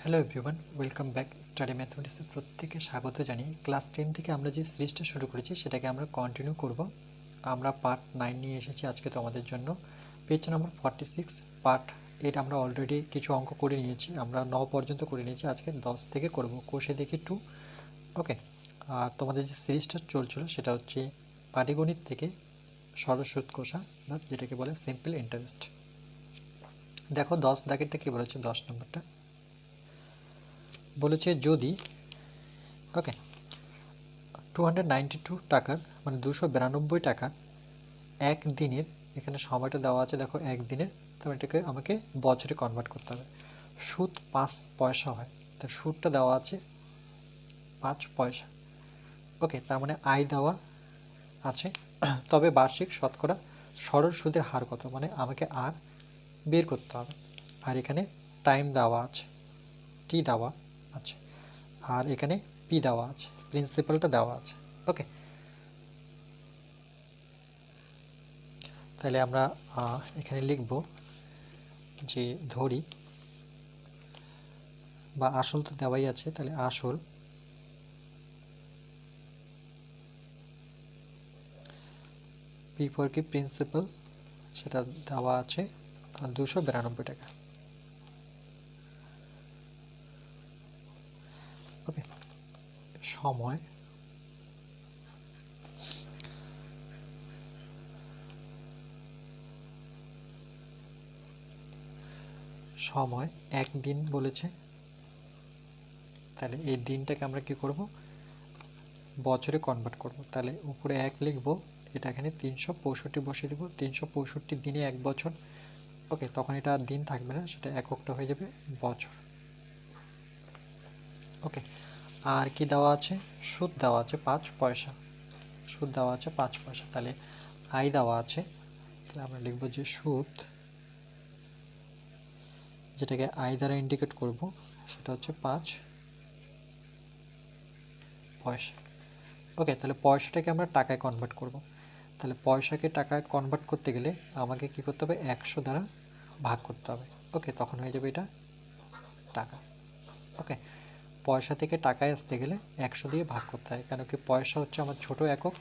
Hello everyone, welcome back. Study ম্যাথমেটিক্সের প্রত্যেককে স্বাগত জানিয়ে ক্লাস 10 থেকে আমরা যে সিরিজটা শুরু করেছি সেটাকে আমরা কন্টিনিউ করব। আমরা পার্ট 9 নিয়ে এসেছি আজকে তোমাদের জন্য। পেজ নম্বর 46 পার্ট 8 আমরা অলরেডি কিছু অঙ্ক করে নিয়েছি, আমরা 9 পর্যন্ত করে নিয়েছি, আজকে 10 থেকে করব। কোষে দেখি 2। ওকে, আর তোমাদের যে সিরিজটা চলছিল সেটা হচ্ছে পাটিগণিত থেকে সরল সুদ কষা, বা যেটাকে বলে সিম্পল ইন্টারেস্ট। দেখো 10 দাগেরটা কী বলেছে, 10 নম্বরটা বলেছে যদি ওকে 292 টাকার মানে 292 টাকার একদিনের, এখানে সময়টা দেওয়া আছে দেখো একদিনের, তাহলে এটাকে আমাকে বছরে কনভার্ট করতে হবে। সুদ 5 পয়সা হয়, তো সুদটা দেওয়া আছে 5 পয়সা। ওকে, তার মানে আয় দেওয়া আছে, তবে বার্ষিক শতকরা সরল সুদের হার কত, মানে আমাকে আর বের করতে হবে। আর এখানে টাইম দেওয়া আছে, টি দেওয়া আছে, আর এখানে পি দেওয়া আছে, প্রিন্সিপালটা দেওয়া আছে। ওকে, তাহলে আমরা এখানে লিখব যে ধরি, বা আসল তো দেওয়াই আছে, তাহলে আসল পি ফর কি প্রিন্সিপাল সেটা দেওয়া আছে 292 টাকা। ওকে, সময় সময় একদিন বলেছে, তাহলে এই দিনটাকে আমরা কি করব, বছরে কনভার্ট করব। তাহলে উপরে 1 লিখব, এটা এখানে 365 বসিয়ে দেব, 365 দিনে 1 বছর। ওকে, তখন এটা আর দিন থাকবে না, সেটা এককটা হয়ে যাবে বছর। ওকে, আর কি দেওয়া আছে, সুদ দেওয়া আছে 5 পয়সা, সুদ দেওয়া আছে 5 পয়সা। তাহলে আয় দেওয়া আছে, তাহলে আমরা লিখব যে সুদ, যেটাকে আয় দ্বারা ইন্ডিকেট করব, সেটা হচ্ছে 5 পয়সা। ওকে, তাহলে পয়সাটাকে আমরা টাকায় কনভার্ট করব। তাহলে পয়সাকে টাকায় কনভার্ট করতে গেলে আমাকে কি করতে হবে, 100 দ্বারা ভাগ করতে হবে। ওকে, তখন হয়ে যাবে এটা টাকা। ওকে, পয়সা থেকে টাকায় আসতে গেলে 100 দিয়ে ভাগ করতে হয়, কেন কি পয়সা হচ্ছে আমার ছোট একক,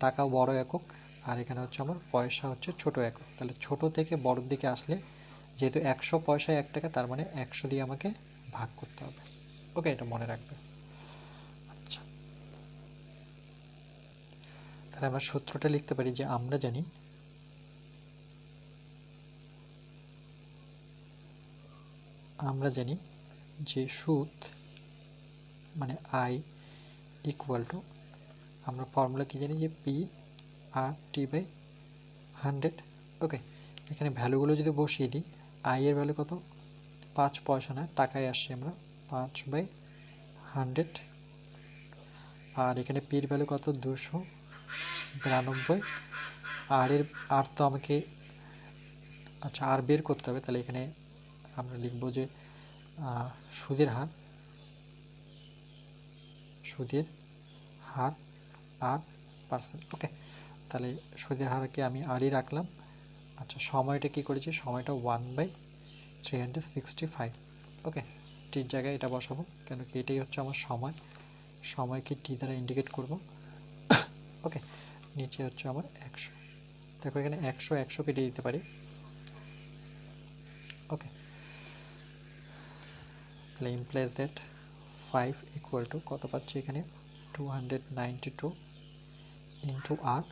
টাকা বড় একক, আর এখানে হচ্ছে আমার পয়সা হচ্ছে ছোট একক। তাহলে ছোট থেকে বড়োর দিকে আসলে যেহেতু 100 পয়সায় 1 টাকা, তার মানে 100 দিয়ে আমাকে ভাগ করতে হবে। ওকে, এটা মনে রাখবে। আচ্ছা, তাহলে আমরা সূত্রটা লিখতে পারি যে আমরা জানি যে সুদ মানে আই ইকুয়াল টু, আমরা ফর্মুলা কি জানি যে পি আর টি বাই 100। ওকে, এখানে ভ্যালুগুলো যদি বসিয়ে দিই, আই এর ভ্যালু কত, 5 পয়সা না, টাকায় আসছি আমরা 5/100, আর এখানে পির ভ্যালু কত 292, আর তো আমাকে আচ্ছা আর বের করতে হবে। তাহলে এখানে আমরা লিখব যে সুদের হার আর পার্সেন্ট। ওকে, তাহলে সুদের হারকে আমি আরই রাখলাম। আচ্ছা, সময়টা কি করেছি, সময়টা 1/365। ওকে, টির জায়গায় এটা বসাবো, কেন কি এটাই হচ্ছে আমার সময়কে টি দ্বারা ইন্ডিকেট করব। ওকে, নিচে হচ্ছে আমার 100। দেখো এখানে 100 কেটে দিতে পারি। ওকে, তাহলে ইমপ্লাইজ দ্যাট 5 ইকুয়াল টু কত পাচ্ছি এখানে, 292 ইন্টু আর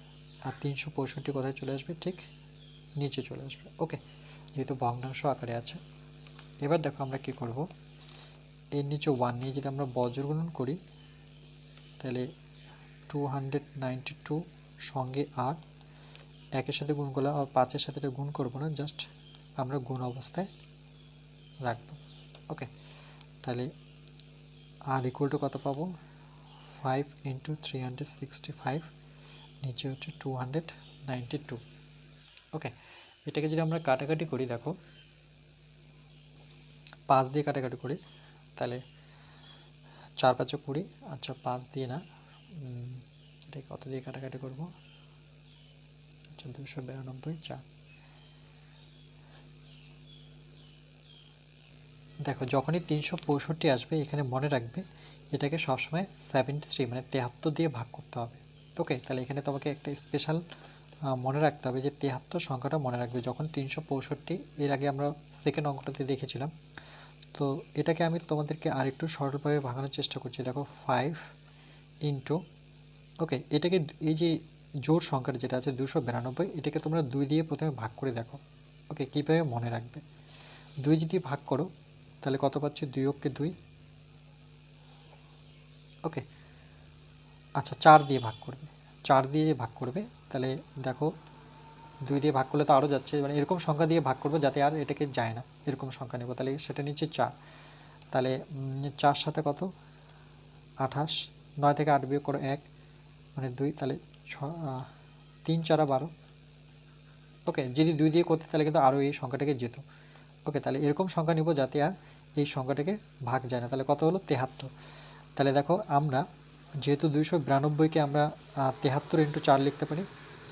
365 কোথায় চলে আসবে, ঠিক নিচে চলে আসবে। ওকে, যেহেতু ভগ্নাংশ আকারে আছে। এবার দেখো আমরা কি করব, এর নিচে 1 নিয়ে যদি আমরা বজ্র গুণন করি, তাহলে 292 সঙ্গে আর একের সাথে গুণ করলাম, আর 5-এর সাথে এটা গুণ করবো না, জাস্ট আমরা গুণ অবস্থায় রাখবো। ওকে, তাহলে আর ইকুয়াল টু কত পাবো, 5 ইন্টু 365, নিচে হচ্ছে 292। ওকে, এটাকে যদি আমরা কাটাকাটি করি, দেখো 5 দিয়ে কাটাকাটি করি, তাহলে 4-5 20। আচ্ছা, 5 দিয়ে না, এটা কত দিয়ে কাটাকাটি করব, আচ্ছা 292 4, দেখো যখনই 365 আসবে এখানে মনে রাখবে এটাকে সবসময় 73 মানে 73 দিয়ে ভাগ করতে হবে। ওকে, তাহলে এখানে তোমাকে একটা স্পেশাল মনে রাখতে হবে যে 73 সংখ্যাটা মনে রাখবে যখন 365, এর আগে আমরা সেকেন্ড অঙ্কটাতে দেখেছিলাম। তো এটাকে আমি তোমাদেরকে আরেকটু সরলভাবে ভাঙানোর চেষ্টা করছি। দেখো 5 ইন্টু, ওকে, এটাকে এই যে জোড় সংখ্যাটা যেটা আছে 292, এটাকে তোমরা 2 দিয়ে প্রথমে ভাগ করে দেখো। ওকে, কীভাবে মনে রাখবে, 2 যদি ভাগ করো তাহলে কত পাচ্ছ, 2 অক্ষে 2। ওকে, আচ্ছা 4 দিয়ে ভাগ করবে, 4 দিয়ে ভাগ করবে, তাহলে দেখো 2 দিয়ে ভাগ করলে তো আরও যাচ্ছে, মানে এরকম সংখ্যা দিয়ে ভাগ করবো যাতে আর এটাকে যায় না, এরকম সংখ্যা নেব, তাহলে সেটা নিচ্ছে 4। তাহলে 4 সাথে কত, 28, 9 থেকে 8 বিয়োগ করো 1 মানে 2, তাহলে 3 4 12। ওকে, যদি 2 দিয়ে করতে তাহলে কিন্তু আরও এই সংখ্যাটাকে যেত। ওকে, তাহলে এরকম সংখ্যা নিব যাতে আর এই সংখ্যাটাকে ভাগ যায় না। তাহলে কত হলো, 73। তাহলে দেখো আমরা যেহেতু 292কে আমরা 73 ইন্টু 4 লিখতে পারি,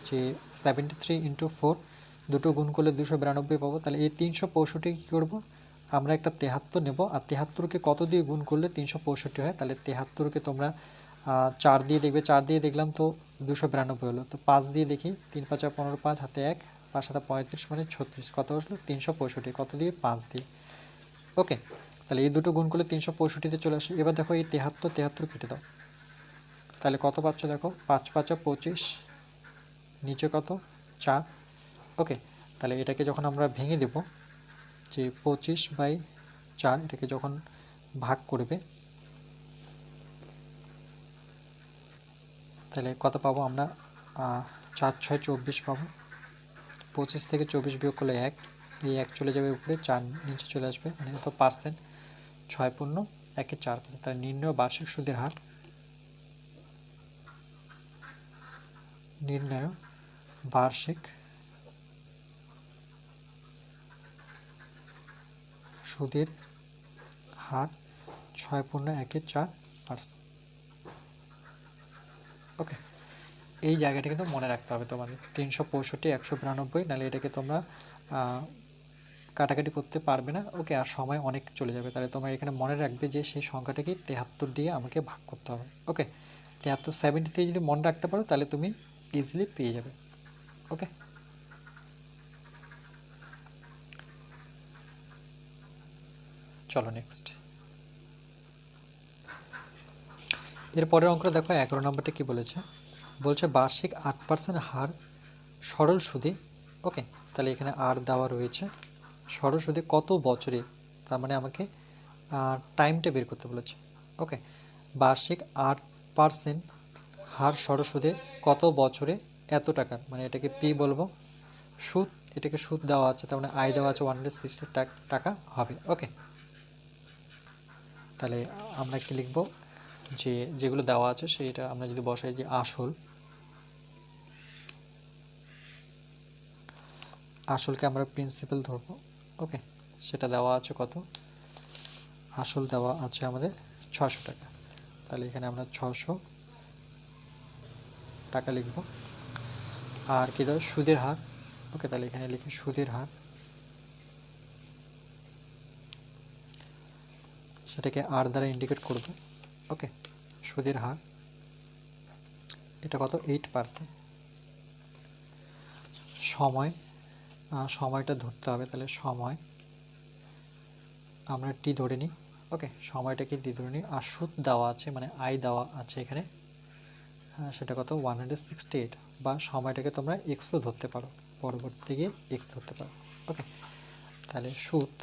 যে 73 ইন্টু 4, দুটো গুণ করলে 292 পাবো। তাহলে এই 365 কী করবো, আমরা একটা 73 নেব, আর 73কে কত দিয়ে গুণ করলে 365 হয়, তাহলে 73কে তোমরা 4 দিয়ে দেখবে, 4 দিয়ে দেখলাম তো 292 হলো, তো 5 দিয়ে দেখি, 3 5 15, 5 হাতে 1, 5 হাতে 35 মানে 36, কত আসলো 365, কত দিয়ে, 5 দিয়ে। ওকে, তাহলে এই দুটো গুণ করলে 365-তে চলে আসে। এবার দেখো এই 73 73 কেটে দাও, তাহলে কত পাচ্ছ, দেখো 5 5 25, নিচে কত 4। ওকে, তাহলে এটাকে যখন আমরা ভেঙে দেব, যে 25/4, এটাকে যখন ভাগ করবে তাহলে কত পাবো আমরা, 4 6 24 পাবো। 25 থেকে 24 বিয়োগ করলে 1, এই 1 চলে যাবে উপরে, 4 নিচে চলে আসবে, মানে এত পার্সেন্ট, 6 পূর্ণ 1-এর 4%। তাহলে নির্ণয় বার্ষিক সুদের হার, নির্ণয় বার্ষিক সুদের হার 6 পূর্ণ 1-এর 4%। ওকে, এই জায়গাটা কিন্তু মনে রাখতে হবে তোমাদের, 365 192, নাহলে এটাকে তোমরা কাটাকাটি করতে পারবে না। ওকে, আর সময় অনেক চলে যাবে, তাহলে তোমরা এখানে মনে রাখবে যে সেই সংখ্যাটাকে 73 দিয়ে আমাকে ভাগ করতে হবে। ওকে, 73 70 দিয়ে যদি মনে রাখতে পারো তাহলে তুমি ইজিলি পেয়ে যাবে। ওকে, চলো নেক্সট। এরপরের অঙ্কটা দেখো, 11 নম্বরটা কি বলেছে, বলছে বার্ষিক 8% হার সরল সুদে। ওকে, তাহলে এখানে আর দেওয়া রয়েছে, সরল সুদে কত বছরে, তার মানে আমাকে টাইমটা বের করতে বলেছে। ওকে, বার্ষিক 8% হার সরল সুদে কত বছরে এত টাকার, মানে এটাকে পি বলবো, সুদ, এটাকে সুদ দেওয়া আছে, তার মানে আয় দেওয়া আছে 160 টাকা হবে। ওকে, তাহলে আমরা কি লিখবো, যে যেগুলো দেওয়া আছে সেটা আমরা যদি বসাই, যে আসলকে আমরা প্রিন্সিপাল ধরবো। ওকে, সেটা দেওয়া আছে কত, আসল দেওয়া আছে আমাদের 600 টাকা, তাহলে এখানে আমরা 600 টাকা লিখব। আর কি দাও, সুদের হার। ওকে, তাহলে এখানে লিখি সুদের হার, সেটাকে আর দ্বারা ইন্ডিকেট করব। ওকে, সুদের হার, এটা কত, 8%। সময়, সময়টা ধরতে হবে, তাহলে সময় আমরা টি ধরে নিই। ওকে, সময়টাকে টি ধরে নিই, আর সুদ দেওয়া আছে মানে আয় দেওয়া আছে এখানে, সেটা কত, 168, বা সময়টাকে তোমরা এক্সও ধরতে পারো, পরবর্তী থেকে এক্স ধরতে পারো। ওকে, তাহলে সুদ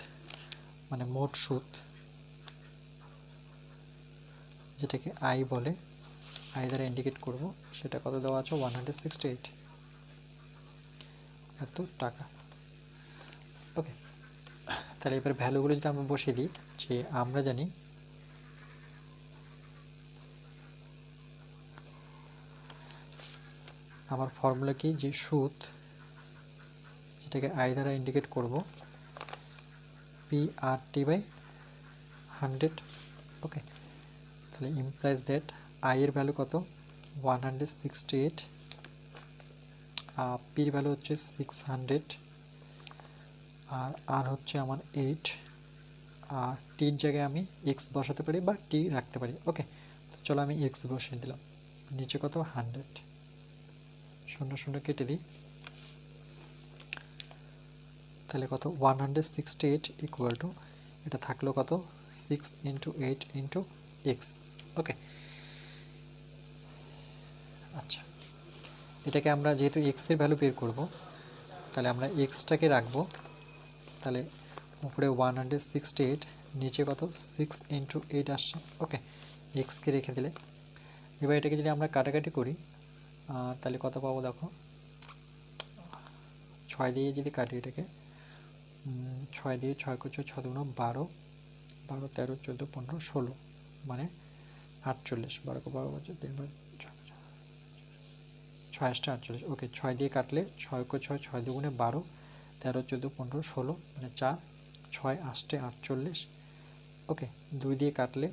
মানে মোট সুদ, যেটাকে আই বলে, আই দ্বারা ইন্ডিকেট করব, সেটা কত দেওয়া আছে, 168 এত টাকা। ওকে, তাহলে এবার ভ্যালুগুলো যদি আমরা বসিয়ে দিই, যে আমরা জানি আমার ফর্মুলা কি, যে সুদ, যেটাকে আই দ্বারা ইন্ডিকেট করব, PRT/100। ওকে, তাহলে ইমপ্লাইজ দ্যাট আই এর ভ্যালু কত, 168, পির ভ্যালু হচ্ছে 600, আর হচ্ছে আমার 8, আর টির জায়গায় আমি এক্স বসাতে পারি বা টি রাখতে পারি। ওকে, তো চলো আমি এক্স বসিয়ে দিলাম। নিচে কত 100, শূন্য শূন্য কেটে দিই, তাহলে কত 168 ইকুয়াল টু এটা থাকলো কত 6 ইন্টু 8 ইন্টু এক্স। ওকে, আচ্ছা এটাকে আমরা যেহেতু এক্সের ভ্যালু বের করব, তাহলে আমরা এক্সটাকে রাখবো, তাহলে উপরে 168, নিচে কত 6 ইন্টু 8 আসছে। ওকে, এক্সকে রেখে দিলে এবার এটাকে যদি আমরা কাটাকাটি করি তাহলে কত পাবো দেখো, 6 দিয়ে যদি কাটি এটাকে, 6 দিয়ে 6 করছে 6 দুগুণ 12, 12 13 14 15 16 মানে 48, 12 কে 12 বলছে 3 বার 6 48। ওকে, 6 দিয়ে কাটলে 6 কে 6 6 দুগুণে 12, 13 14 15 16 মানে 4, 6 8 48। ওকে, 2 দিয়ে কাটলে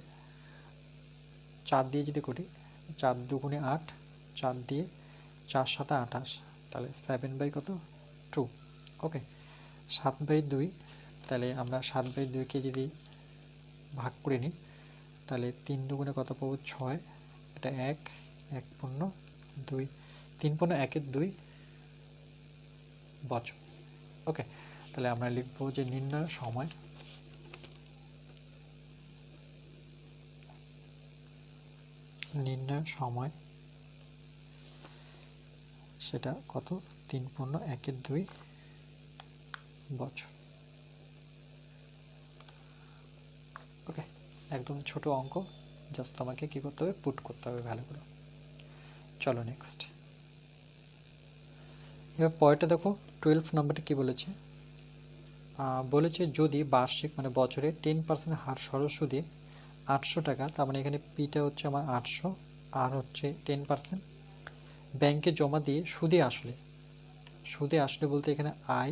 4 দিয়ে যদি করি 4 দুগুণে 8, 4 দিয়ে 4 7 28, তাহলে 7 বাই কত 2। ওকে, 7 বাই 2, তাহলে আমরা 7 বাই 2কে যদি ভাগ করে নিই তাহলে 3 দুগুণে কত পাবো 6, এটা 1 1 পূর্ণ 2, 3 পূর্ণ 1-এর 2 বছর। ওকে, তাহলে আমরা লিখবো যে নির্ণয় সময় সেটা কত 3 পূর্ণ 1-এর 2 বছর। ওকে, একদম ছোট অঙ্ক, জাস্ট তোমাকে কী করতে হবে, পুট করতে হবে ভ্যালুগুলো। চলো নেক্সট, এবার পরেরটা দেখো 12 নম্বরটা কী বলেছে, বলেছে যদি বার্ষিক মানে বছরে 10% হার সরল সুদে 800 টাকা, তার মানে এখানে পিটা হচ্ছে আমার 800 আর হচ্ছে 10% ব্যাংকে জমা দিয়ে সুদে আসলে বলতে এখানে আই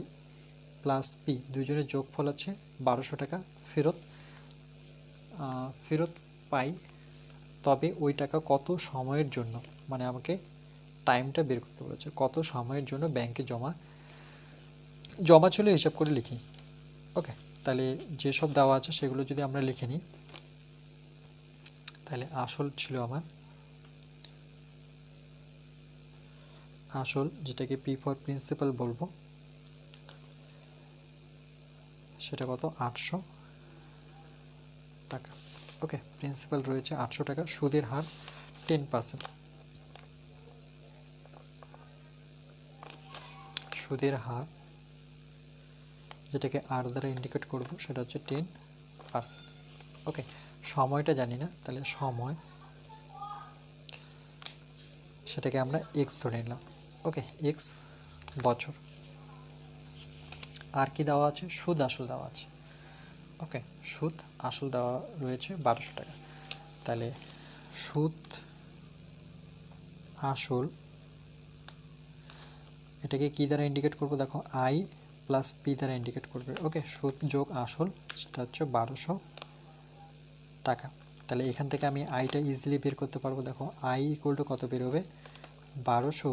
প্লাস পি দুজনের যোগফল আছে 1200 টাকা ফেরত পাই, তবে ওই টাকা কত সময়ের জন্য, মানে আমাকে টাইমটা বের করতে বলেছে, কত সময়ের জন্য ব্যাংকে জমা ছিল হিসাব করে লিখি। ওকে, তাহলে যেসব দেওয়া আছে সেগুলো যদি আমরা লিখে নিই, তাহলে আসল ছিল আমার, আসল যেটাকে পি ফর প্রিন্সিপাল বলবো, সেটা কত 800 টাকা। ওকে, প্রিন্সিপাল রয়েছে 800 টাকা, সুদের হার 10%, সুদের হার যেটাকে আর দ্বারা ইন্ডিকেট করব সেটা হচ্ছে 10%। ওকে, সময়টা জানি না, তাহলে সময় সেটাকে আমরা এক্স ধরে নিলাম। ওকে, এক্স বছর। আর কি দেওয়া আছে, সুদ আসল দেওয়া আছে। ওকে, সুদ আসল দেওয়া রয়েছে 1200 টাকা, তাহলে সুদ আসল এটাকে কি দ্বারা ইন্ডিকেট করব, দেখো আই প্লাস পি দ্বারা ইন্ডিকেট করবে। ওকে, সুদ যোগ আসল সেটা হচ্ছে 1200 টাকা। তাহলে এখান থেকে আমি আইটা ইজিলি বের করতে পারবো, দেখো আই ইকুয়াল টু কত বেরোবে 1200,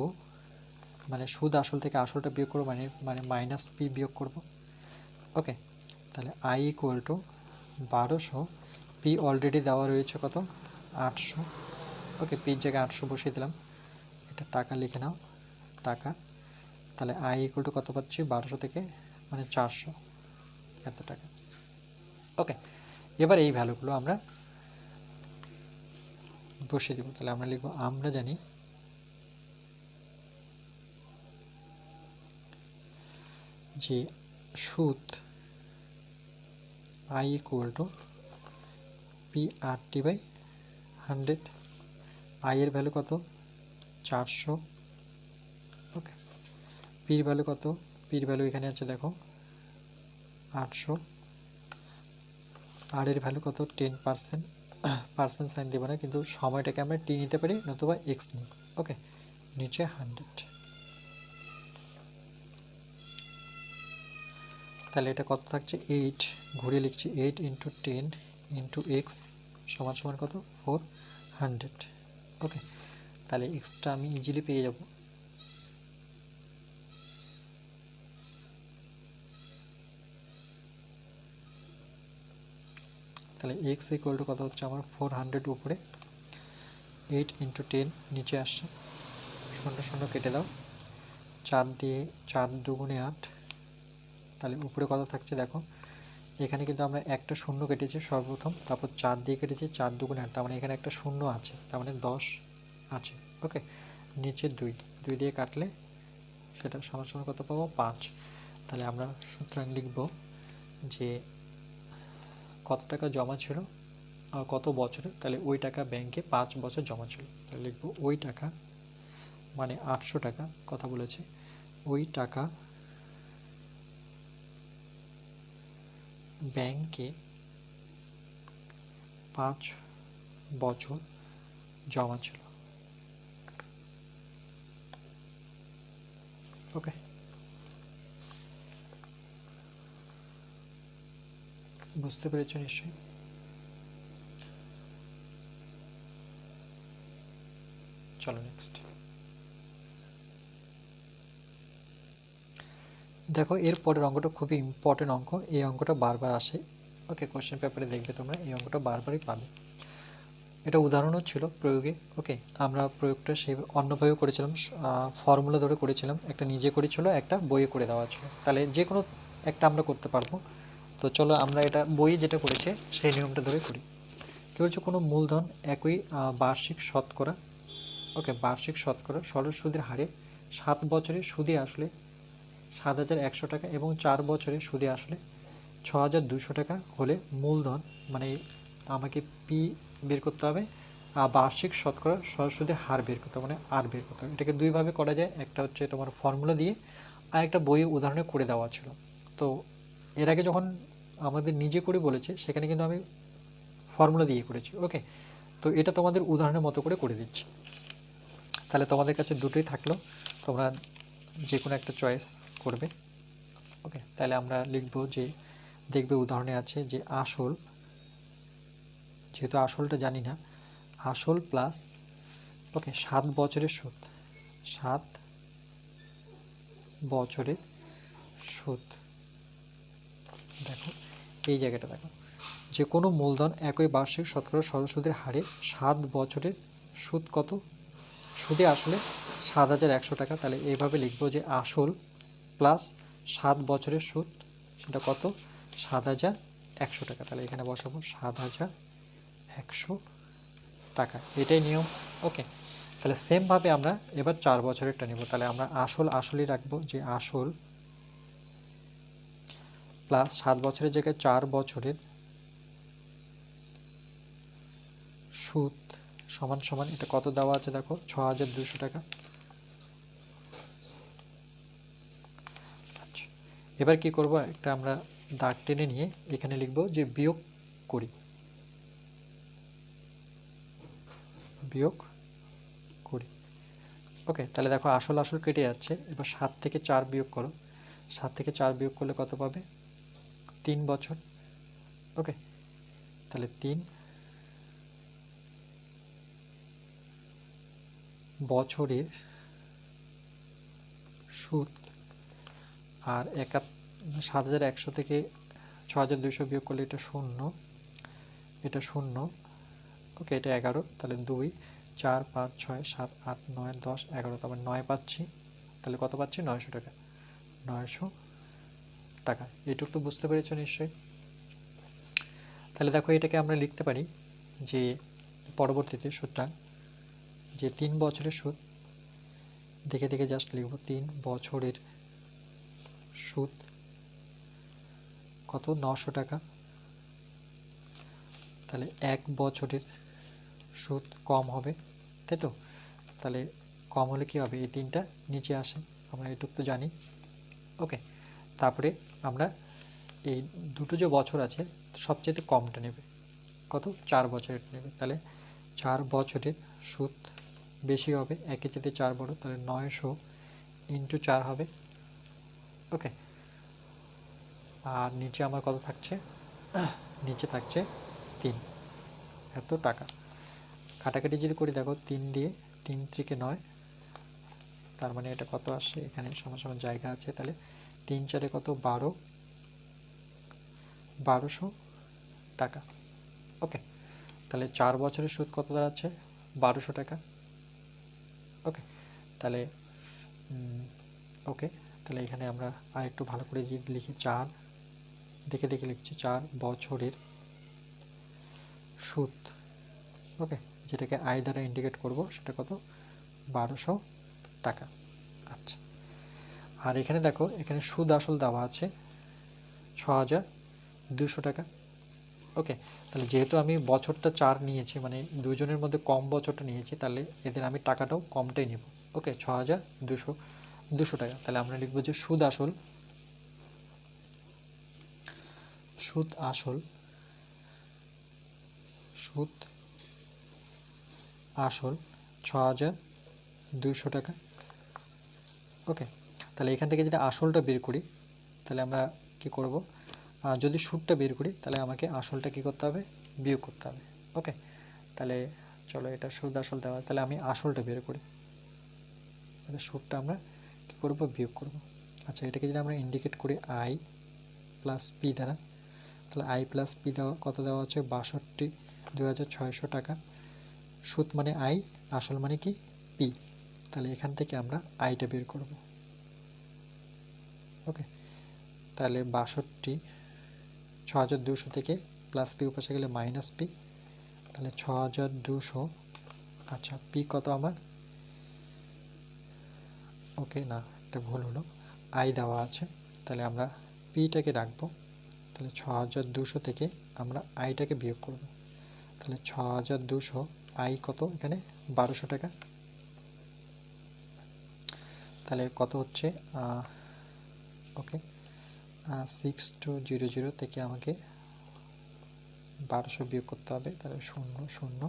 মানে সুদ আসল থেকে আসলটা বিয়োগ করবো, মানে মাইনাস পি বিয়োগ করব। ওকে, তাহলে I equal two 1200, P already দেওয়া রয়েছে কত 800। ওকে, পির জায়গায় 800 বসিয়ে দিলাম, এটা টাকা লিখে নাও টাকা। তাহলে আই ইকুয়াল টু কত পাচ্ছি 1200 থেকে মানে 400 এত টাকা। ওকে, এবার এই ভ্যালুগুলো আমরা বসিয়ে দেবো, তাহলে আমরা লিখবো, আমরা জানি যে সুদ I equal to P R T by 100, I এর ভ্যালু কত 400। ওকে, পির ভ্যালু কত, পির ভ্যালু এখানে আছে দেখো 800, আর এর ভ্যালু কত 10%, পার্সেন্ট সাইন দেবো না, কিন্তু সময়টাকে আমরা টি নিতে পারি নতুবা এক্স নিই। ওকে, নিচে 100, তাহলে এটা কত থাকছে 8, ঘুরে লিখছি 8 ইন্টু 10 ইন্টু এক্স সমান সমান কত 400। ওকে, তাহলে এক্সটা আমি ইজিলি পেয়ে যাব, তাহলে এক্স ইকুয়াল টু কত হচ্ছে আমার 400 উপরে 8 ইন্টু 10 নিচে আসছে, শূন্য শূন্য কেটে দাও, 4 দিয়ে 4 দুগুণে 8, তাহলে উপরে কত থাকছে দেখো, এখানে কিন্তু আমরা একটা শূন্য কেটেছি সর্বপ্রথম, তারপর 4 দিয়ে কেটেছি, 4 দুগুণে 8, তার মানে এখানে একটা শূন্য আছে, তার মানে 10 আছে। ওকে, নিচে 2 দিয়ে কাটলে সেটা সমান সমান কত পাবো 5। তাহলে আমরা সুতরাং লিখব যে কত টাকা জমা ছিল আর কত বছরে, তাহলে ওই টাকা ব্যাংকে 5 বছর জমা ছিল, তাহলে লিখব ওই টাকা মানে 800 টাকা কথা বলেছে, ওই টাকা ব্যাংকে 5 বছর জমা ছিল। ওকে, বুঝতে পেরেছো নিশ্চয়ই? চলো নেক্সট দেখো, এর পরের অঙ্কটা খুবই ইম্পর্টেন্ট অঙ্ক, এই অঙ্কটা বারবার আসে। ওকে, কোশ্চেন পেপারে দেখবে তোমরা এই অঙ্কটা বারবারই পাবে। এটা উদাহরণও ছিল প্রয়োগে। ওকে, আমরা প্রয়োগটা সেই অন্যভাবে করেছিলাম, ফর্মুলা ধরে করেছিলাম, একটা নিজে করেছিল, একটা বইয়ে করে দেওয়া ছিল, তাহলে যে কোনো একটা আমরা করতে পারবো। তো চলো আমরা এটা বইয়ে যেটা করেছে সেই নিয়মটা ধরে করি। কী বলছে, কোনো মূলধন একই বার্ষিক শতকরা, ওকে বার্ষিক শতকরা সরল সুদের হারে 7 বছরে সুদে আসলে 7,100 টাকা এবং 4 বছরে সুদে আসলে 6,200 টাকা হলে মূলধন, মানে আমাকে পি বের করতে হবে, আর বার্ষিক শতকরা সরল সুদের হার বের করতে হবে, মানে আর বের করতে হবে। এটাকে দুইভাবে করা যায়, একটা হচ্ছে তোমার ফর্মুলা দিয়ে, আর একটা বইয়ে উদাহরণে করে দেওয়া ছিল। তো এর আগে যখন আমাদের নিজে করে বলেছে সেখানে কিন্তু আমি ফর্মুলা দিয়ে করেছি। ওকে, তো এটা তোমাদের উদাহরণের মতো করে করে দিচ্ছি। তাহলে তোমাদের কাছে দুটোই থাকলো, তোমরা যে কোনো একটা চয়েস করবে। ওকে, তাহলে আমরা লিখব যে, দেখবে উদাহরণে আছে যে আসল, যেহেতু আসলটা জানি না, আসল প্লাস, ওকে 7 বছরের সুদ, 7 বছরের সুদ। দেখো এই জায়গাটা দেখো, যে কোনো মূলধন একই বার্ষিক শতকরা সরল সুদের হারে 7 বছরের সুদ কত, সুদে আসলে 7,100 টাকা। তাহলে এইভাবে লিখবো যে আসল প্লাস 7 বছরের সুদ, সেটা কত 7,100 টাকা। তাহলে এখানে বসাবো 7,100 টাকা, এটাই নিয়ম। ওকে, তাহলে সেমভাবে আমরা এবার 4 বছরেরটা নেব। তাহলে আমরা আসল আসলই রাখবো, যে আসল প্লাস 7 বছরের জায়গায় 4 বছরের সুদ সমান সমান, এটা কত দেওয়া আছে দেখো 6,200 টাকা। আচ্ছা, এবার কি করব, একটা আমরা দাগ টেনে নিয়ে এখানে লিখব যে বিয়োগ করি, বিয়োগ করি। ওকে, তাহলে দেখো আসল আসল কেটে যাচ্ছে, এবার 7 থেকে 4 বিয়োগ করো, 7 থেকে 4 বিয়োগ করলে কত পাবে 3 বছর। ওকে, তাহলে 3 বছরের সুদ, আর 7,100 থেকে 6,200 বিয়োগ করলে এটা শূন্য, এটা শূন্য। ওকে, এটা 11, তাহলে 2 4 5 6 7 8 9 10 11, তারপর 9 পাচ্ছি, তাহলে কত পাচ্ছি 900 টাকা, 900 টাকা। এইটুকু তো বুঝতে পেরেছো নিশ্চয়ই? তাহলে দেখো এটাকে আমরা লিখতে পারি যে পরবর্তীতে, সুতরাং যে 3 বছরের সুদ, দেখে দেখে জাস্ট লিখব 3 বছরের সুদ কত 900 টাকা। তাহলে 1 বছরের সুদ কম হবে, তাই তো? তাহলে কম হলে কি হবে, এই 3টা নিচে আসে, আমরা এটুকু তো জানি। ওকে, তারপরে আমরা এই দুটো যে বছর আছে সবচেয়ে কমটা নেবে, কত 4 বছরের নেবে। তাহলে 4 বছরের সুদ বেশি হবে, একের চেয়ে 4 বড়, তাহলে 900 ইন্টু 4 হবে। ওকে, আর নিচে আমার কত থাকছে, নিচে থাকছে 3, এত টাকা। কাটাকাটি যদি করি দেখো 3 দিয়ে 3 থেকে 9, তার মানে এটা কত আসে, এখানে সমান সমান জায়গা আছে, তাহলে 3 4 কত 12, 1200 টাকা। ওকে, তাহলে 4 বছরের সুদ কত দাঁড়াচ্ছে? 1200 টাকা। ওকে, তাহলে ওকে, তাহলে এখানে আমরা আরেকটু ভালো করে যদি লিখি 4, দেখে দেখে লিখছি 4 বছরের সুদ। ওকে, যেটাকে আয় দ্বারা ইন্ডিকেট করব সেটা কত? 1200 টাকা। আচ্ছা, আর এখানে দেখো, এখানে সুদ আসল দেওয়া আছে 6200 টাকা। ওকে, তাহলে যেহেতু আমি বছরটা 4 নিয়েছি, মানে দুজনের মধ্যে কম বছরটা নিয়েছি, তাহলে এদের আমি টাকাটাও কমটাই নেব। ওকে, 6200 টাকা। তাহলে আমরা লিখবো যে সুদ আসল 6200 টাকা। ওকে, তাহলে এখান থেকে যদি আসলটা বের করি তাহলে আমরা কি করব? যদি সুদটা বের করি তাহলে আমাকে আসলটা কি করতে হবে? বিয়োগ করতে হবে। ওকে, তাহলে চলো, এটা সুদ আসল দেওয়া, তাহলে আমি আসলটা বের করি, তাহলে সুদটা আমরা কি করব? বিয়োগ করব। আচ্ছা, এটাকে যদি আমরা ইন্ডিকেট করি আই প্লাস পি দ্বারা, তাহলে আই প্লাস পি দেওয়া কত দেওয়া হচ্ছে? 62,2600 টাকা। সুদ মানে আই, আসল মানে কি? পি। তাহলে এখান থেকে আমরা আইটা বের করব। ওকে, তাহলে 62,2600 থেকে প্লাস পি উপাশে গেলে মাইনাস পি, তাহলে 6200। আচ্ছা, পি কত আমার? ওকে, না, এটা ভুল হলো, আই দেওয়া আছে, তাহলে আমরা পিটাকে রাখবো। তাহলে 6200 থেকে আমরা আইটাকে বিয়োগ করব, তাহলে 6200 আই কত? এখানে 1200 টাকা। তাহলে কত হচ্ছে? ওকে, 6200 থেকে আমাকে 1200 বিয়োগ করতে হবে, তাহলে 0 0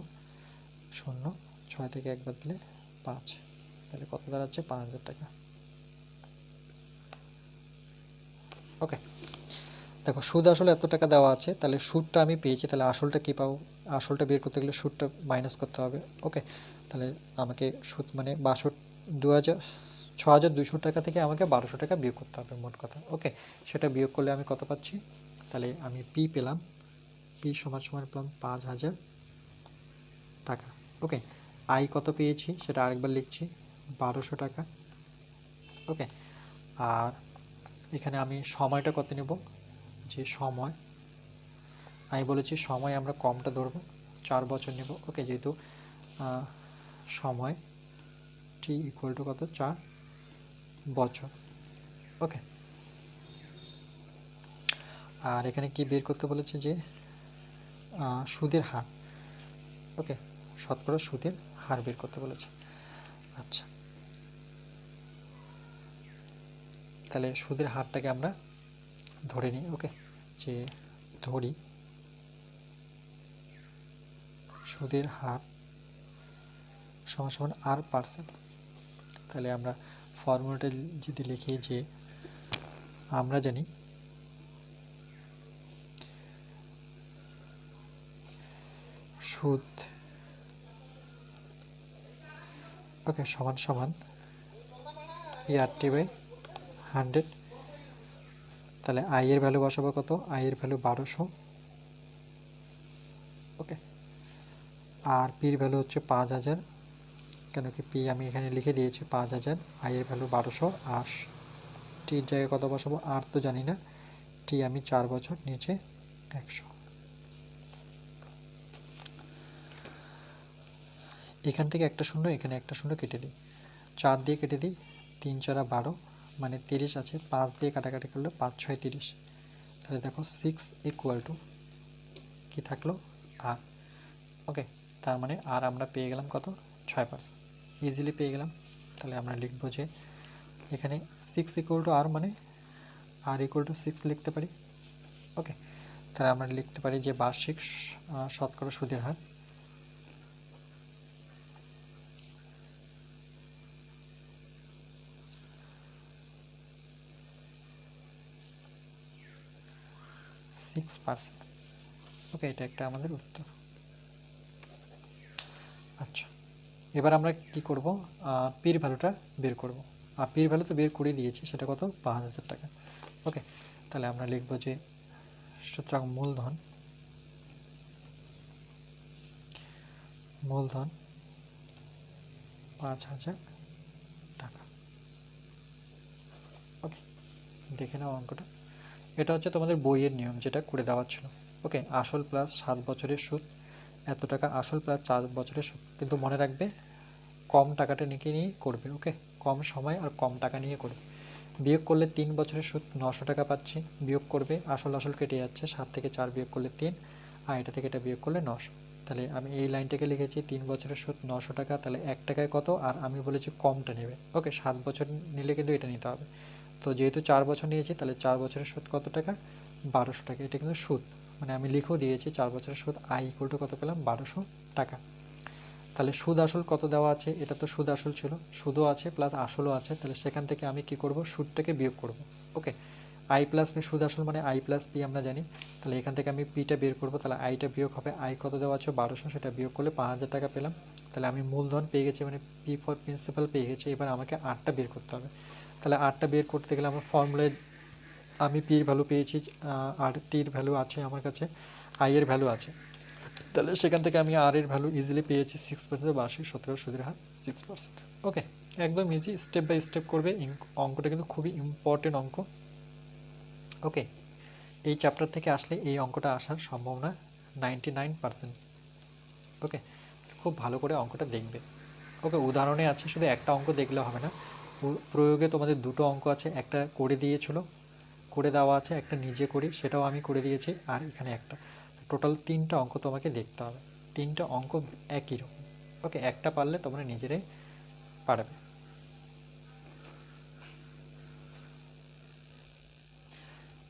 0, 6 থেকে একবার দিলে 5, তাহলে কত দাঁড়াচ্ছে? 5000 টাকা। ওকে, দেখো, সুদ আসলে এত টাকা দেওয়া আছে, তাহলে সুদটা আমি পেয়েছি, তাহলে আসলটা কী পাবো? আসলটা বের করতে গেলে সুদটা মাইনাস করতে হবে। ওকে, তাহলে আমাকে সুদ মানে 6200 টাকা থেকে আমাকে 1200 টাকা বিয়োগ করতে হবে মোট কথা। ওকে, সেটা বিয়োগ করলে আমি কত পাচ্ছি? তাহলে আমি পি পেলাম, পি সমান সমান পেলাম 5000 টাকা। ওকে, আই কত পেয়েছি সেটা আরেকবার লিখছি, 1200 টাকা। ওকে, আর এখানে আমি সময়টা কত নেব? যে সময় আমি বলেছি, সময় আমরা কমটা ধরবো, 4 বছর নেব। ওকে, যেহেতু সময় টি ইকুয়াল টু কত? 4 বছর। ওকে, আর এখানে কি বের করতে বলেছে? যে সুদের হার। ওকে, শতকরা সুদের হার বের করতে বলেছে। আচ্ছা, তাহলে সুদের হারটাকে আমরা ধরে নিই। ওকে, যে ধরি সুদের হার সমান সমান আর পার্সেন্ট। তাহলে আমরা ফর্মুলাটা যদি লিখি, যে আমরা জানি সুদ ওকে সমান সমান ERT/100। তাহলে আই এর ভ্যালু বসাবো কত? আই এর ভ্যালু 1200। ওকে, আর পির ভ্যালু হচ্ছে 5000, কেন কি পি আমি এখানে লিখে দিয়েছি 5000, আই এর ভ্যালু 1200, আর টির জায়গায় কত বসাবো? আর তো জানি না, টি আমি 4 বছর, নিচে 100। এখান থেকে একটা শূন্য, এখানে একটা শূন্য কেটে দিই, 4 দিয়ে কেটে দিই, 3 4 12, মানে 30 আছে, 5 দিয়ে কাটাকাটি করলে 5 6 30। তাহলে দেখো 6 ইকুয়াল টু কী থাকলো? আর। ওকে, তার মানে আর আমরা পেয়ে গেলাম কত? 6%, ইজিলি পেয়ে গেলাম। তাহলে আমরা লিখব যে এখানে 6 ইকুয়াল টু আর, মানে আর ইকুয়াল টু 6 লিখতে পারি। ওকে, তাহলে আমরা লিখতে পারি যে বার্ষিক শতকরা সুদের হার %। ওকে, এটা একটা আমাদের উত্তর। আচ্ছা, এবার আমরা কি করব? পির ভ্যালুটা বের করব। আর পির ভ্যালু তো বের করে দিয়েছি, সেটা কত? 5000 টাকা। ওকে, তাহলে আমরা লিখব যে সুতরাং মূলধন মূলধন 5,000 টাকা। ওকে, দেখে নাও অঙ্কটা। এটা হচ্ছে তোমাদের বইয়ের নিয়ম, যেটা করে দেওয়া ছিল। ওকে, আসল প্লাস 7 বছরের সুদ, এত টাকা আসল প্লাস 4 বছরের সুদ। কিন্তু মনে রাখবে কম টাকাটা নিয়েই করবে। ওকে, কম সময় আর কম টাকা নিয়ে করবে। বিয়োগ করলে 3 বছরের সুদ 900 টাকা পাচ্ছি, বিয়োগ করবে আসল কেটে যাচ্ছে, 7 থেকে 4 বিয়োগ করলে 3, আর এটা থেকে এটা বিয়োগ করলে 900। তাহলে আমি এই লাইনটাকে লিখেছি 3 বছরের সুদ 900 টাকা। তাহলে 1 টাকায় কত, আর আমি বলেছি কমটা নেবে। ওকে, 7 বছর নিলে কিন্তু এটা নিতে হবে। তো যেহেতু 4 বছর নিয়েছি, তাহলে 4 বছরের সুদ কত টাকা, 1200 টাকা। এটা কিন্তু সুদ, মানে আমি লিখেও দিয়েছি 4 বছরের সুদ আই ইকুয়াল টু কত পেলাম, 1200 টাকা। তাহলে সুদ আসল কত দেওয়া আছে, এটা তো সুদ আসল ছিল, সুদও আছে প্লাস আসলও আছে। তাহলে সেখান থেকে আমি কি করব, সুদটাকে বিয়োগ করব। ওকে, আই প্লাস পি, সুদ আসল মানে আই প্লাস পি আমরা জানি। তাহলে এখান থেকে আমি পিটা বের করব। তাহলে আইটা বিয়োগ হবে, আই কত দেওয়া আছে 1200, সেটা বিয়োগ করলে 5,000 টাকা পেলাম। তাহলে আমি মূলধন পেয়ে গেছি, মানে পি ফর প্রিন্সিপাল পেয়ে গেছি। এবার আমাকে আরটা বের করতে হবে। তাহলে আরটা বের করতে গেলে আমার ফর্মুলায় আমি পির ভ্যালু পেয়েছি, আর টির ভ্যালু আছে আমার কাছে, আই এর ভ্যালু আছে। তাহলে সেখান থেকে আমি আর এর ভ্যালু ইজিলি পেয়েছি 6%, বার্ষিক 17 সুদের হার 6%। ওকে, একদম ইজি, স্টেপ বাই স্টেপ করবে। অঙ্কটা কিন্তু খুবই ইম্পর্টেন্ট অঙ্ক। ওকে, এই চ্যাপ্টার থেকে আসলে এই অঙ্কটা আসার সম্ভাবনা 99%। ওকে, খুব ভালো করে অঙ্কটা দেখবে। ওকে, উদাহরণে আছে, শুধু একটা অঙ্ক দেখলে হবে না, প্রয়োগে তোমাদের দুটো অঙ্ক আছে, একটা করে দিয়েছিল, করে দেওয়া আছে, একটা নিজে করি সেটাও আমি করে দিয়েছি, আর এখানে একটা। টোটাল 3টা অঙ্ক তোমাকে দেখতে হবে। 3টা অঙ্ক একই রকম। ওকে, একটা পারলে তোমরা নিজেরাই পারবে।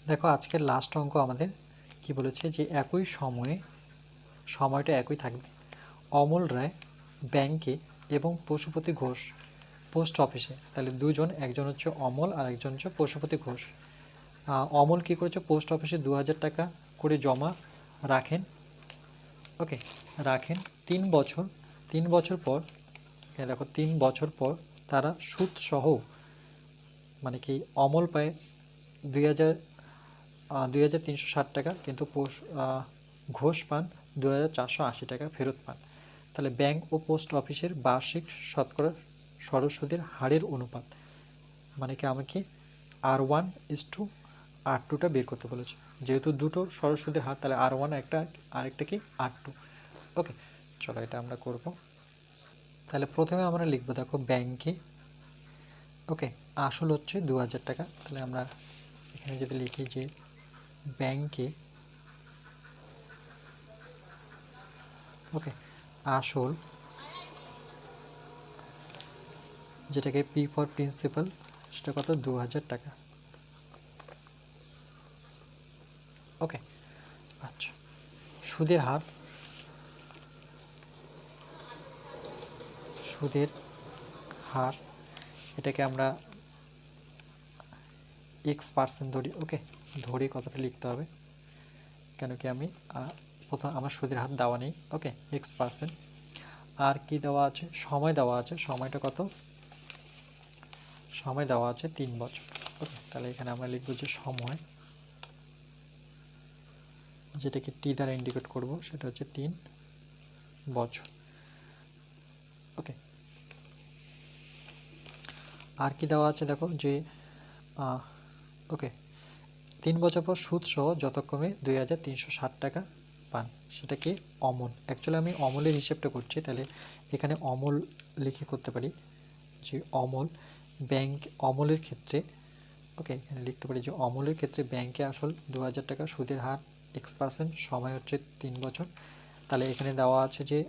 দেখো আজকের লাস্ট অঙ্ক আমাদের কি বলেছে, যে একই সময়ে, সময়টা একই থাকবে, অমল রায় ব্যাংকে এবং পশুপতি ঘোষ পোস্ট অফিসে। তাহলে দুজন, একজন হচ্ছে অমল আর একজন হচ্ছে পশুপতি ঘোষ। অমল কী করেছে, পোস্ট অফিসে 2,000 টাকা করে জমা রাখেন। ওকে, রাখেন 3 বছর। 3 বছর পর, এখানে দেখো 3 বছর পর তারা সুদ সহ, মানে কি অমল পায় 2,000, 2,360 টাকা, কিন্তু ঘোষ পান 2,480 টাকা ফেরত পান। তাহলে ব্যাংক ও পোস্ট অফিসের বার্ষিক শতকরা সরল সুদের হারের অনুপাত, মানে কি আমাকে R1:R2টা বের করতে বলেছে। যেহেতু দুটো সরল সুদের হার, তাহলে R1 একটা, আরেকটা কি R2। ওকে, চলো এটা আমরা করব। তাহলে প্রথমে আমরা লিখবো, দেখো ব্যাংকে, ওকে, আসল হচ্ছে 2,000 টাকা। তাহলে আমরা এখানে যদি লিখি যে ব্যাংকে, ওকে, আসল, যেটাকে পি ফর প্রিন্সিপাল, সেটা কত, 2,000 টাকা। ওকে, আচ্ছা, সুদের হার, সুদের হার, এটাকে আমরা X% ধরি। ওকে, ধরে কতটা লিখতে হবে, কেন কি আমি প্রথম আমার সুদের হার দেওয়া নেই। ওকে, X%। আর কি দেওয়া আছে, সময় দেওয়া আছে, সময়টা কত, সময় দেওয়া আছে 3 বছর। ওকে, তাহলে এখানে আমরা লিখব যে সময়, যেটাকে টি দ্বারা ইন্ডিকেট করব, সেটা হচ্ছে 3 বছর। ওকে, আর কি দেওয়া আছে, দেখো যে ওকে, 3 বছর পর সুদ সহ যথাক্রমে 2,360 টাকা পান, সেটা কি অমল। অ্যাকচুয়ালি আমি অমলের হিসেবটা করছি, তাহলে এখানে অমল লিখে করতে পারি যে অমল ব্যাংক, অমলের ক্ষেত্রে, ওকে, এখানে লিখতে পারি যে অমলের ক্ষেত্রে ব্যাংকে আসল 2,000 টাকা, সুদের হার X%, সময় হচ্ছে 3 বছর। তাহলে এখানে দেওয়া আছে যে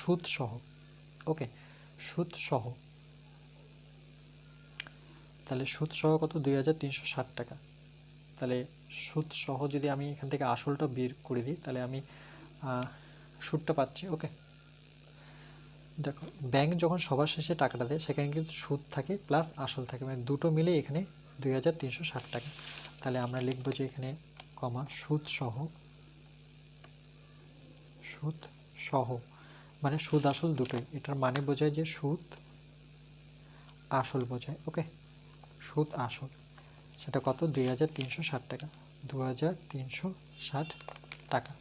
সুদ সহ, ওকে, সুদ সহ, তাহলে সুদ সহ কত, 2,360 টাকা। তাহলে সুদ সহ যদি আমি এখান থেকে আসলটা বের করে দিই, তাহলে আমি সুদটা পাচ্ছি। ওকে, দেখো ব্যাংক যখন সবার শেষে টাকাটা দেয়, সেখানে কিন্তু সুদ থাকে প্লাস আসল থাকে, মানে দুটো মিলে এখানে 2,360 টাকা। তাহলে আমরা লিখবো যে এখানে কমা সুদ সহ, সুদ সহ মানে সুদ আসল দুটোই, এটার মানে বোঝায় যে সুদ আসল বোঝায়। ওকে, সুদ আসল, সেটা কত, 2,360 টাকা, 2,360 টাকা।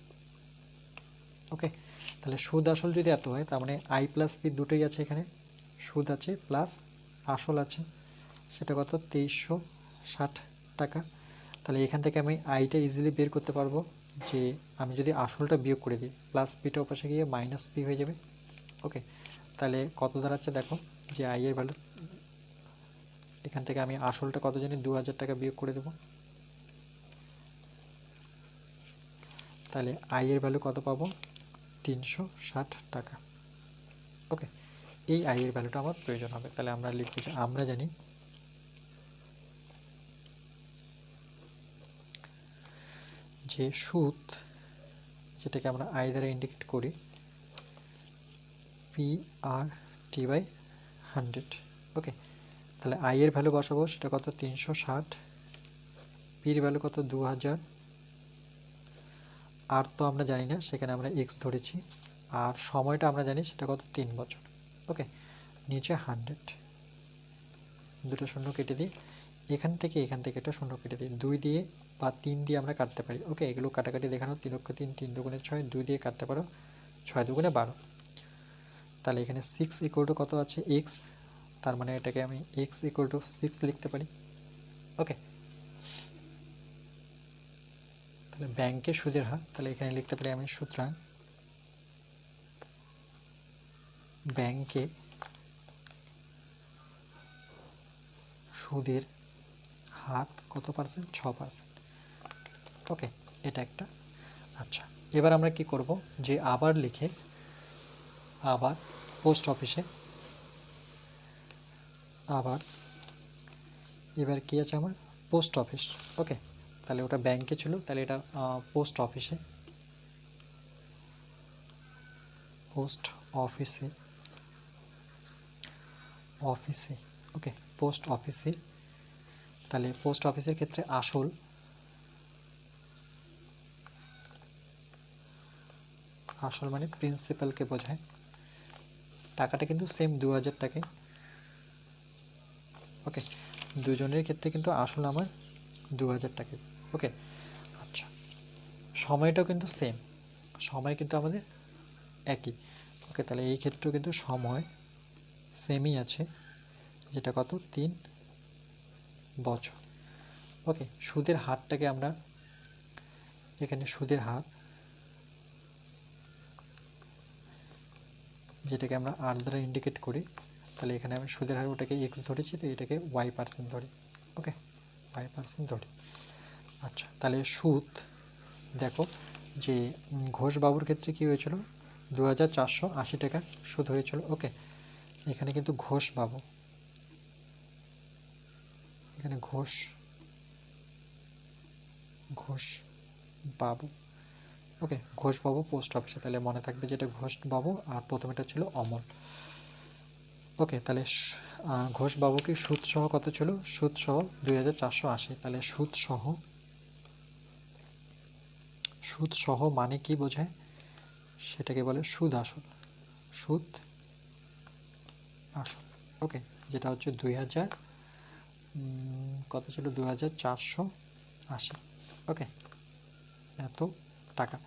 ওকে, তাহলে সুদ আসল যদি এত হয়, তার মানে আই প্লাস পি দুটোই আছে এখানে, সুদ আছে প্লাস আসল আছে, সেটা কত 2360 টাকা। তাহলে এখান থেকে আমি আইটা ইজিলি বের করতে পারবো, যে আমি যদি আসলটা বিয়োগ করে দিই, প্লাস পিটা পাশে গিয়ে মাইনাস পি হয়ে যাবে। ওকে, তাহলে কত দাঁড়াচ্ছে দেখো, যে আই এর ভ্যালু, এখান থেকে আমি আসলটা কত জানি 2000 টাকা বিয়োগ করে দেবো, তাহলে আই এর ভ্যালু কত পাবো 360 টাকা। ওকে, এই আই এর ভ্যালুটা আমার প্রয়োজন হবে। তাহলে আমরা লিখবো যে আমরা জানি যে সুদ, যেটাকে আমরা আই দ্বারা ইন্ডিকেট করি, পি আর টি বাই 100। ওকে, তাহলে আই এর ভ্যালু বসাবো, সেটা কত 360, পির ভ্যালু কত 2000, আর তো আমরা জানি না, সেখানে আমরা এক্স ধরেছি, আর সময়টা আমরা জানি সেটা কত 3 বছর। ওকে, নিচে 100, দুটো শূন্য কেটে দিই, এখান থেকে একটা শূন্য কেটে দিই, 2 দিয়ে বা 3 দিয়ে আমরা কাটতে পারি। ওকে, এগুলো কাটাকাটি দেখানো, 3 অক্ষ 3, 3 দুগুণে 6, 2 দিয়ে কাটতে পারো, 6 দুগুণে 12। তাহলে এখানে 6 ইকুয়াল টু কত আছে এক্স, তার মানে এটাকে আমি এক্স ইকুয়াল টু 6 লিখতে পারি। ওকে, তাহলে ব্যাংকে সুদের হার, তাহলে এখানে লিখতে পারি আমি, সুতরাং ব্যাংকে সুদের হার কত পার্সেন্ট, 6%। ওকে, এটা একটা। আচ্ছা, এবার আমরা কি করব, যে আবার লিখে, আবার পোস্ট অফিসে, আবার এবার কি আছে আমার পোস্ট অফিস। ওকে, তাহলে ওটা ব্যাংকে ছিল, তাহলে এটা পোস্ট অফিসে, পোস্ট অফিসে, অফিসে। ওকে, পোস্ট অফিসে, তাহলে পোস্ট অফিসের ক্ষেত্রে আসল, আসল মানে প্রিন্সিপালকে বোঝায়, টাকাটা কিন্তু সেম 2000 টাকায়। ওকে, দুজনের ক্ষেত্রে কিন্তু আসল আমার 2000 টাকায়। ওকে, আচ্ছা, সময়টাও কিন্তু সেম, সময় কিন্তু আমাদের একই। ওকে, তাহলে এই ক্ষেত্রেও কিন্তু সময় সেমই আছে, যেটা কত 3 বছর। ওকে, সুদের হারটাকে আমরা এখানে, সুদের হার যেটাকে আমরা আর দ্বারা ইন্ডিকেট করি, তাহলে এখানে আমি সুদের হার ওটাকে এক্স ধরেছি, তো এটাকে y% ধরি। ওকে, y% ধরি। আচ্ছা, তাহলে সুদ দেখো, যে ঘোষবাবুর ক্ষেত্রে কি হয়েছিল, 2480 টাকা সুদ হয়েছিল। ওকে, এখানে কিন্তু ঘোষবাবু, এখানে ঘোষবাবু। ওকে, ঘোষবাবু পোস্ট অফিসে, তাহলে মনে থাকবে যেটা ঘোষবাবু, আর প্রথমেটা ছিল অমল। ওকে, তাহলে ঘোষবাবুকে সুদ সহ কত ছিল, সুদ সহ 2480। তাহলে সুদ সহ মানে কি বোঝায়, সেটাকে বলে সুদ আসল, সুদ আসল। ওকে, যেটা হচ্ছে 2000 কত ছিল 2480। ওকে, এত টাকা।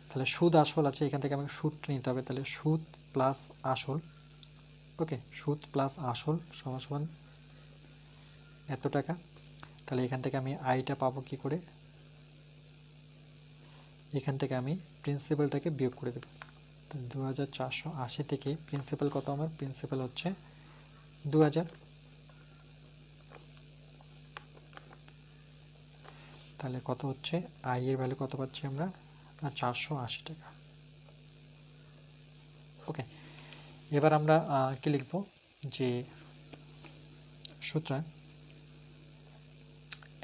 তাহলে সুদ আসল আছে, এখান থেকে আমাকে সুদটা নিতে হবে, তাহলে সুদ প্লাস আসল। ওকে, সুদ প্লাস আসল সমান সমান এত টাকা। তাহলে এখান থেকে আমি আইটা পাবো কি করে, এখান থেকে আমি প্রিন্সিপালটাকে বিয়োগ করে দেবো। তো 2480 থেকে প্রিন্সিপাল কত, আমার প্রিন্সিপাল হচ্ছে 2000, তাহলে কত হচ্ছে আই এর ভ্যালু কত পাচ্ছি আমরা, 480 টাকা। ওকে, এবার আমরা কি লিখব, যে সুতরাং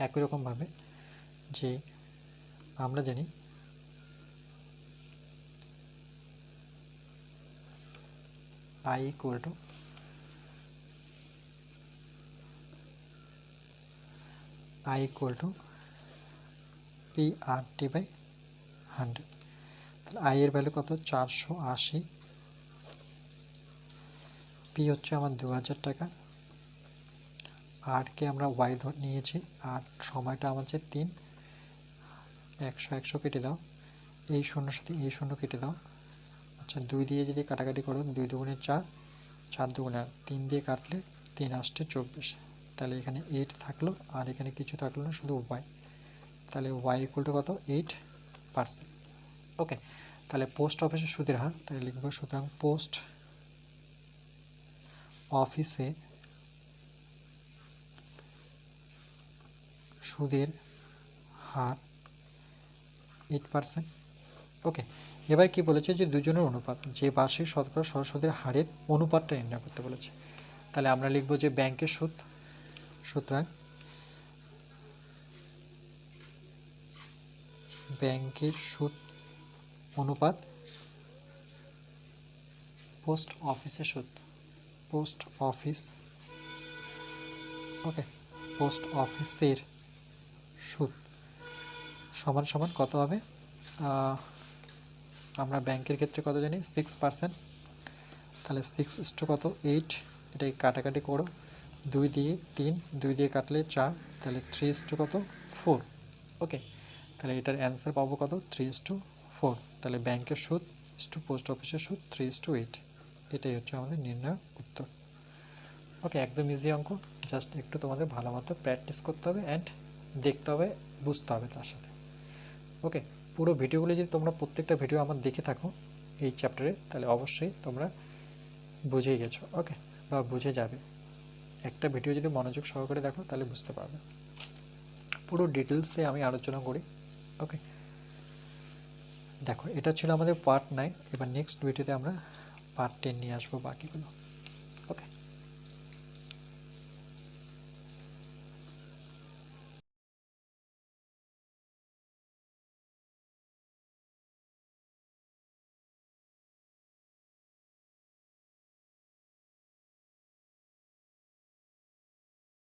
একই রকমভাবে, যে আমরা জানি I equal to P R T by 100। তাহলে আই এর ভ্যালু কত 480, পি হচ্ছে আমার 2000 টাকা, আর কে আমরা ওয়াই নিয়েছি, আর সময়টা আমার হচ্ছে 3, 100 100 কেটে দাও, এই শূন্যর সাথে এই শূন্য কেটে দাও, আচ্ছা 2 দিয়ে যদি কাটাকাটি করো 2 দুগুণে 4, 4 দুগুণে 3 দিয়ে কাটলে 3 আসছে 24, তাহলে এখানে 8 থাকলো আর এখানে কিছু থাকলো না, শুধু y, তাহলে y ইকুয়াল টু কত 8%। ওকে, তাহলে পোস্ট অফিসের সুদের হার, তাহলে লিখব সুতরাং পোস্ট অফিসে সুদের হার 8%। ওকে, এবার কি বলেছে যে দুজনের অনুপাত, যে বার্ষিক শতকরা সুদের হারের অনুপাতটা নির্ণয় করতে বলেছে। তাহলে আমরা লিখব যে ব্যাংকের সুদ, সুতরাং ব্যাংকের সুদ অনুপাত পোস্ট অফিসের সুদ, পোস্ট অফিস, ওকে, পোস্ট অফিসের সুদ সমান সমান কত হবে, আমরা ব্যাংকের ক্ষেত্রে কত জানি 6%, তাহলে 6 কত 8, এটাই কাটাকাটি করো 2 দিয়ে 3, 2 দিয়ে কাটলে 4, তাহলে 3 কত 4। ওকে, তাহলে এটার অ্যান্সার পাবো কত 3:4। তাহলে ব্যাংকের সুদ পোস্ট অফিসের সুদ 3:8, এটাই হচ্ছে আমাদের নির্ণয় উত্তর। ওকে, একদম ইজি অঙ্ক, জাস্ট একটু তোমাদের ভালো মতো প্র্যাকটিস করতে হবে অ্যান্ড দেখতে হবে, বুঝতে হবে তার সাথে। ওকে, পুরো ভিডিওগুলো যদি তোমরা প্রত্যেকটা ভিডিও আমার দেখে থাকো এই চ্যাপ্টারে, তাহলে অবশ্যই তোমরা বুঝেই গেছো, ওকে, বা বুঝে যাবে। একটা ভিডিও যদি মনোযোগ সহকারে দেখো তাহলে বুঝতে পারবে। পুরো ডিটেলসে আমি আলোচনা করি। ওকে, দেখো এটা ছিল আমাদের পার্ট 9, এবার নেক্সট ভিডিওতে আমরা পার্ট 10 নিয়ে আসবো বাকিগুলো।